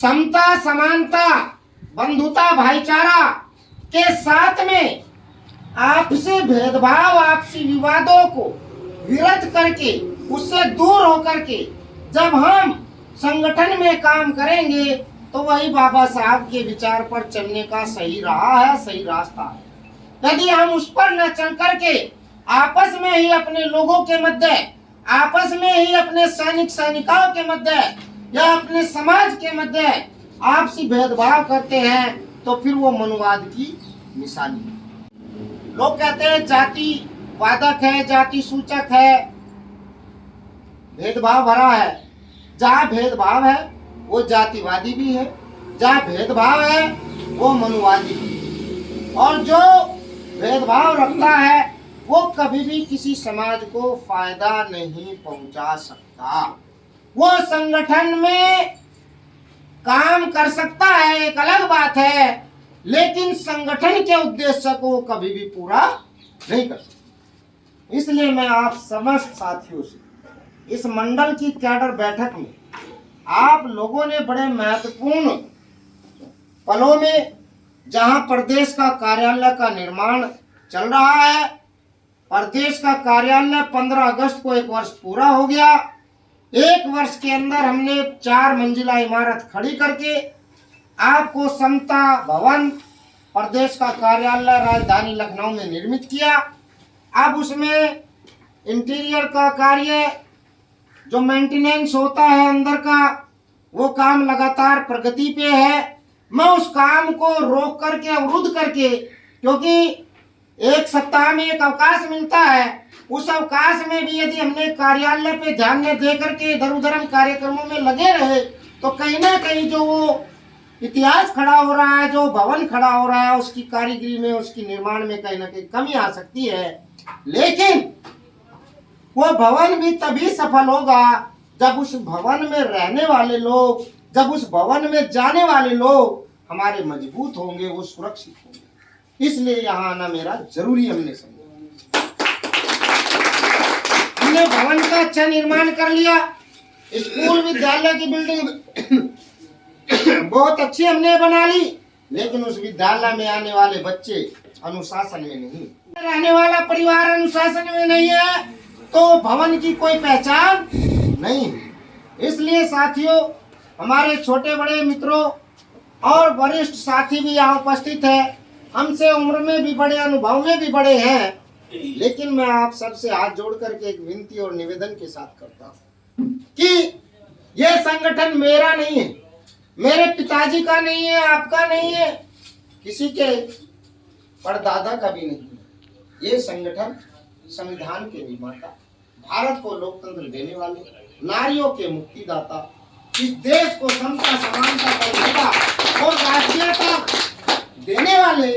समता, समानता, बंधुता, भाईचारा के साथ में आपसी भेदभाव, आपसी विवादों को विरत करके, उससे दूर होकर के जब हम संगठन में काम करेंगे तो वही बाबा साहब के विचार पर चलने का सही राह है, सही रास्ता है। यदि हम उस पर न चल करके आपस में ही अपने लोगों के मध्य, आपस में ही अपने सैनिक सैनिकाओं के मध्य या अपने समाज के मध्य आपसी भेदभाव करते हैं तो फिर वो मनुवाद की निशानी है। लोग कहते हैं जाति वादक है, जाति सूचक है, भेदभाव भरा है। जहाँ भेदभाव है वो जातिवादी भी है, जहाँ भेदभाव है वो मनुवादी भी है। और जो भेदभाव रखता है वो कभी भी किसी समाज को फायदा नहीं पहुंचा सकता। वो संगठन में काम कर सकता है, एक अलग बात है, लेकिन संगठन के उद्देश्य को कभी भी पूरा नहीं कर सकता। इसलिए मैं आप समस्त साथियों से इस मंडल की कैडर बैठक में आप लोगों ने बड़े महत्वपूर्ण पलों में, जहां प्रदेश का कार्यालय का निर्माण चल रहा है, प्रदेश का कार्यालय 15 अगस्त को 1 वर्ष पूरा हो गया। 1 वर्ष के अंदर हमने 4 मंजिला इमारत खड़ी करके आपको समता भवन प्रदेश का कार्यालय राजधानी लखनऊ में निर्मित किया। अब उसमें इंटीरियर का कार्य, जो मेंटेनेंस होता है अंदर का, वो काम लगातार प्रगति पे है। मैं उस काम को रोक करके, अवरुद्ध करके, क्योंकि एक सप्ताह में एक अवकाश मिलता है, उस अवकाश में भी यदि हमने कार्यालय पे ध्यान न दे करके इधर उधर हम कार्यक्रमों में लगे रहे तो कहीं ना कहीं जो वो इतिहास खड़ा हो रहा है, जो भवन खड़ा हो रहा है, उसकी कारीगरी में, उसकी निर्माण में कहीं ना कहीं कमी आ सकती है। लेकिन वो भवन भी तभी सफल होगा जब उस भवन में रहने वाले लोग, जब उस भवन में जाने वाले लोग हमारे मजबूत होंगे, वो सुरक्षित होंगे। इसलिए यहाँ आना मेरा जरूरी हमने समझा। हमने भवन का अच्छा निर्माण कर लिया, स्कूल विद्यालय की बिल्डिंग बहुत अच्छी हमने बना ली, लेकिन उस विद्यालय में आने वाले बच्चे अनुशासन में नहीं, रहने वाला परिवार अनुशासन में नहीं है, तो भवन की कोई पहचान नहीं है। इसलिए साथियों, हमारे छोटे बड़े मित्रों और वरिष्ठ साथी भी यहाँ उपस्थित है, हमसे उम्र में भी बड़े, अनुभव में भी बड़े हैं, लेकिन मैं आप सबसे हाथ जोड़ करके एक विनती और निवेदन के साथ करता हूँ कि यह संगठन मेरा नहीं है, मेरे पिताजी का नहीं है, आपका नहीं है, किसी के परदादा का भी नहीं है। ये संगठन संविधान के निर्माता, भारत को लोकतंत्र देने वाले, नारियों के मुक्तिदाता, इस देश को समता, समानता, बंधुता और राष्ट्रीयता देने वाले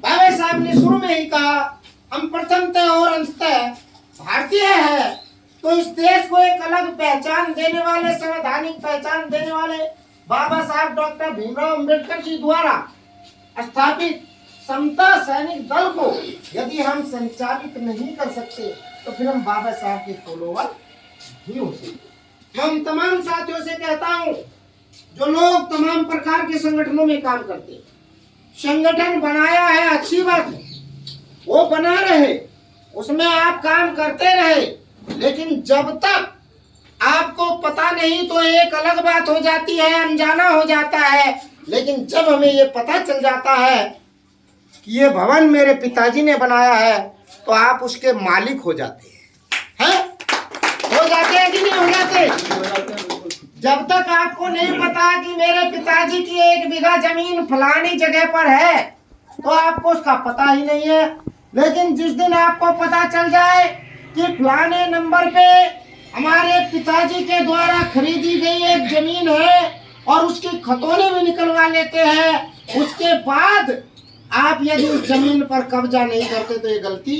बाबा साहब ने शुरू में ही कहा, हम प्रथमतः और अंततः भारतीय है। तो इस देश को एक अलग पहचान देने वाले, संवैधानिक पहचान देने वाले बाबा साहब डॉक्टर भीमराव अंबेडकर जी द्वारा स्थापित समता सैनिक दल को यदि हम संचालित नहीं कर सकते तो फिर हम बाबा साहब के फॉलोवर नहीं हो सकते। हम तमाम साथियों से कहता हूं, जो लोग तमाम प्रकार के संगठनों में काम करते हैं, संगठन बनाया है अच्छी बात है, वो बना रहे, उसमें आप काम करते रहे, लेकिन जब तक आपको पता नहीं तो एक अलग बात हो जाती है, अनजाना हो जाता है। लेकिन जब हमें ये पता चल जाता है कि ये भवन मेरे पिताजी ने बनाया है, तो आप उसके मालिक हो जाते हैं, हो जाते हैं कि नहीं हो जाते? जब तक आपको नहीं पता कि मेरे पिताजी की 1 बीघा जमीन फलानी जगह पर है, तो आपको उसका पता ही नहीं है। लेकिन जिस दिन आपको पता चल जाए कि फलाने नंबर पे हमारे पिताजी के द्वारा खरीदी गई एक जमीन है और उसकी खतौनी भी निकलवा लेते हैं, उसके बाद आप यदि उस जमीन पर कब्जा नहीं करते तो ये गलती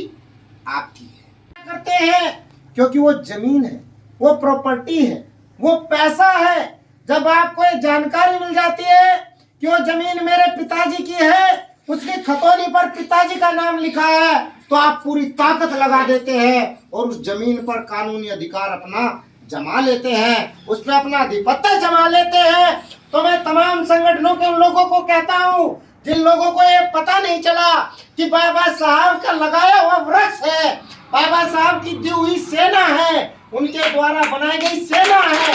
आपकी है। करते हैं क्योंकि वो जमीन है, वो प्रॉपर्टी है, वो पैसा है। जब आपको एक जानकारी मिल जाती है कि वो जमीन मेरे पिताजी की है, उसकी खतौनी पर पिताजी का नाम लिखा है, तो आप पूरी ताकत लगा देते हैं और उस जमीन पर कानूनी अधिकार अपना जमा लेते हैं, उस पर अपना आधिपत्य जमा लेते हैं। तो मैं तमाम संगठनों के उन लोगों को कहता हूं जिन लोगों को ये पता नहीं चला कि बाबा साहब का लगाया हुआ वृक्ष है, बाबा साहब की दी हुई सेना है, उनके द्वारा बनाई गई सेना है,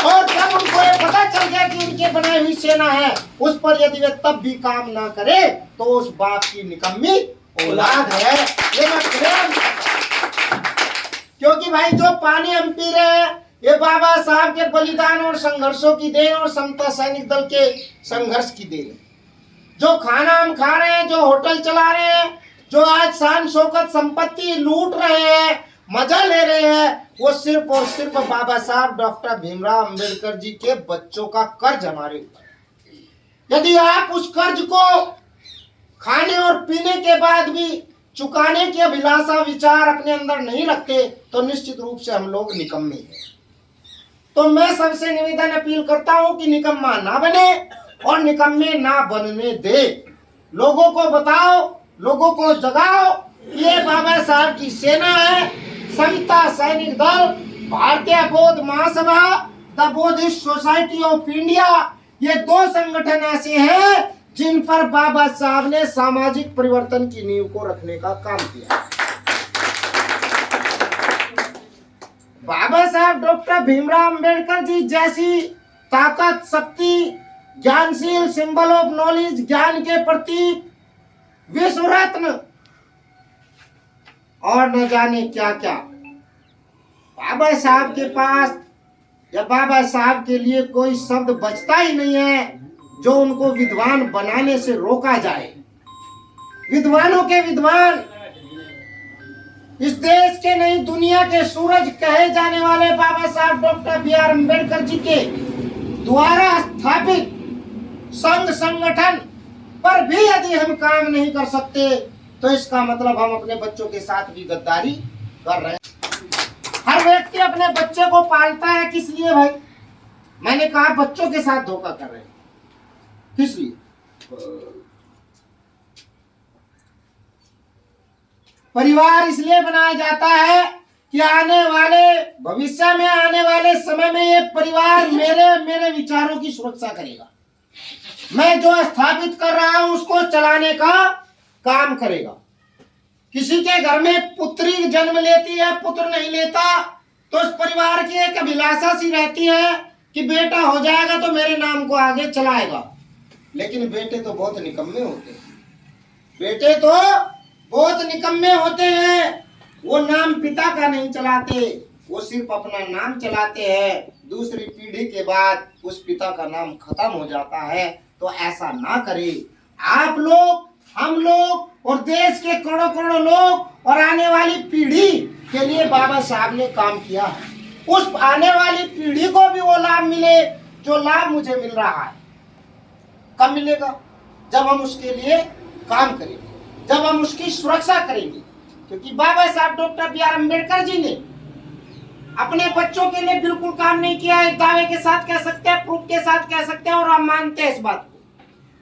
और जब उनको ये पता चल गया कि उनके बनाई हुई सेना है, उस पर यदि वे तब भी काम ना करे तो उस बाप की निकम्मी औलाद है। ये मैं प्रेम, क्योंकि भाई जो पानी हम पी रहे हैं ये बाबा साहब के बलिदान और संघर्षों की देन और समता सैनिक दल के संघर्ष की देन है। जो खाना हम खा रहे हैं, जो होटल चला रहे हैं, जो आज शान शौकत संपत्ति लूट रहे हैं, मजा ले रहे हैं, वो सिर्फ और सिर्फ बाबा साहब डॉक्टर भीमराव अंबेडकर जी के बच्चों का कर्ज हमारे ऊपर। यदि आप उस कर्ज को खाने और पीने के बाद भी चुकाने की अभिलाषा विचार अपने अंदर नहीं रखते तो निश्चित रूप से हम लोग निकम्मे हैं। तो मैं सबसे निवेदन अपील करता हूं कि निकम्मा ना बने और निकम्मे ना बनने दे। लोगों को बताओ, लोगों को जगाओ, ये बाबा साहब की सेना है, समता सैनिक Dal, Bharatiya Bauddha Mahasabha, the Buddhist society of India, ये दो संगठन ऐसे हैं जिन पर बाबा साहब ने सामाजिक परिवर्तन की नींव को रखने का काम किया। बाबा साहब डॉक्टर भीमराव अंबेडकर जी जैसी ताकत, शक्ति, ज्ञानशील, सिंबल ऑफ नॉलेज, ज्ञान के प्रतीक, विश्व रत्न और न जाने क्या क्या बाबा साहब के पास, या बाबा साहब के लिए कोई शब्द बचता ही नहीं है जो उनको विद्वान बनाने से रोका जाए। विद्वानों के विद्वान, इस देश के नहीं दुनिया के सूरज कहे जाने वाले बाबा साहब doctor B are Ambedkar ji के द्वारा स्थापित संघ संगठन पर भी यदि हम काम नहीं कर सकते तो इसका मतलब हम अपने बच्चों के साथ भी गद्दारी कर रहे हैं। हर व्यक्ति अपने बच्चे को पालता है, किस लिए भाई? मैंने कहा बच्चों के साथ धोखा कर रहे हैं, किस लिए? परिवार इसलिए बनाया जाता है कि आने वाले भविष्य में, आने वाले समय में ये परिवार मेरे विचारों की सुरक्षा करेगा, मैं जो स्थापित कर रहा हूं उसको चलाने का काम करेगा। किसी के घर में पुत्री जन्म लेती है, पुत्र नहीं लेता, तो उस परिवार की एक अभिलाषा सी रहती है कि बेटा हो जाएगा तो मेरे नाम को आगे चलाएगा। लेकिन बेटे तो बहुत निकम्मे होते हैं, बेटे तो बहुत निकम्मे होते हैं। वो नाम पिता का नहीं चलाते, वो सिर्फ अपना नाम चलाते हैं। दूसरी पीढ़ी के बाद उस पिता का नाम खत्म हो जाता है। तो ऐसा ना करें आप लोग, हम लोग और देश के करोड़ों करोड़ों लोग और आने वाली पीढ़ी के लिए बाबा साहब ने काम किया। उस आने वाली पीढ़ी को भी वो लाभ मिले जो लाभ मुझे मिल रहा है। कब मिलेगा? जब हम उसके लिए काम करेंगे, जब हम उसकी सुरक्षा करेंगे। क्योंकि बाबा साहब doctor B are Ambedkar ji ने अपने बच्चों के लिए बिल्कुल काम नहीं किया है। दावे के साथ कह सकते हैं, प्रूफ के साथ कह सकते हैं, और हम मानते हैं इस बात को।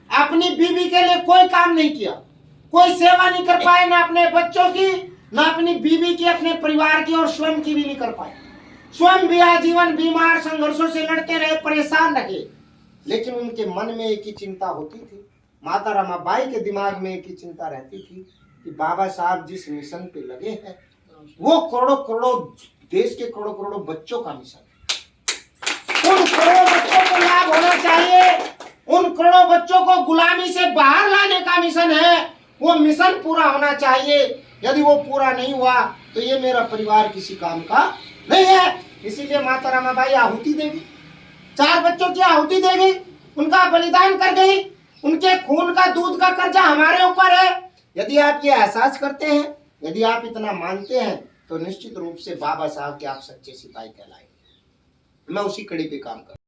अपनी बीवी के लिए कोई काम नहीं किया, कोई सेवा नहीं कर पाए, ना अपने बच्चों की, ना अपनी बीवी की, अपने परिवार की, और स्वयं की भी नहीं कर पाए। स्वयं भी आजीवन बीमार, संघर्षों से लड़ते रहे, परेशान रहे। लेकिन उनके मन में एक ही चिंता होती थी, माता रमाबाई के दिमाग में एक ही चिंता रहती थी कि बाबा साहब जिस मिशन पे लगे हैं वो करोड़ों करोड़ों देश के करोड़ों करोड़ों बच्चों का मिशन है। उन करोड़ों बच्चों को लाभ होना चाहिए, उन करोड़ों बच्चों को गुलामी से बाहर लाने का मिशन है। वो मिशन पूरा होना चाहिए। यदि वो पूरा नहीं हुआ तो ये मेरा परिवार किसी काम का नहीं है। इसीलिए माता रमाबाई आहुति देगी, 4 बच्चों की आहुति देगी, उनका बलिदान कर गई। उनके खून का, दूध का कर्जा हमारे ऊपर है। यदि आप ये एहसास करते हैं, यदि आप इतना मानते हैं, तो निश्चित रूप से बाबा साहब के आप सच्चे सिपाही कहलाएंगे। मैं उसी कड़ी पे काम कर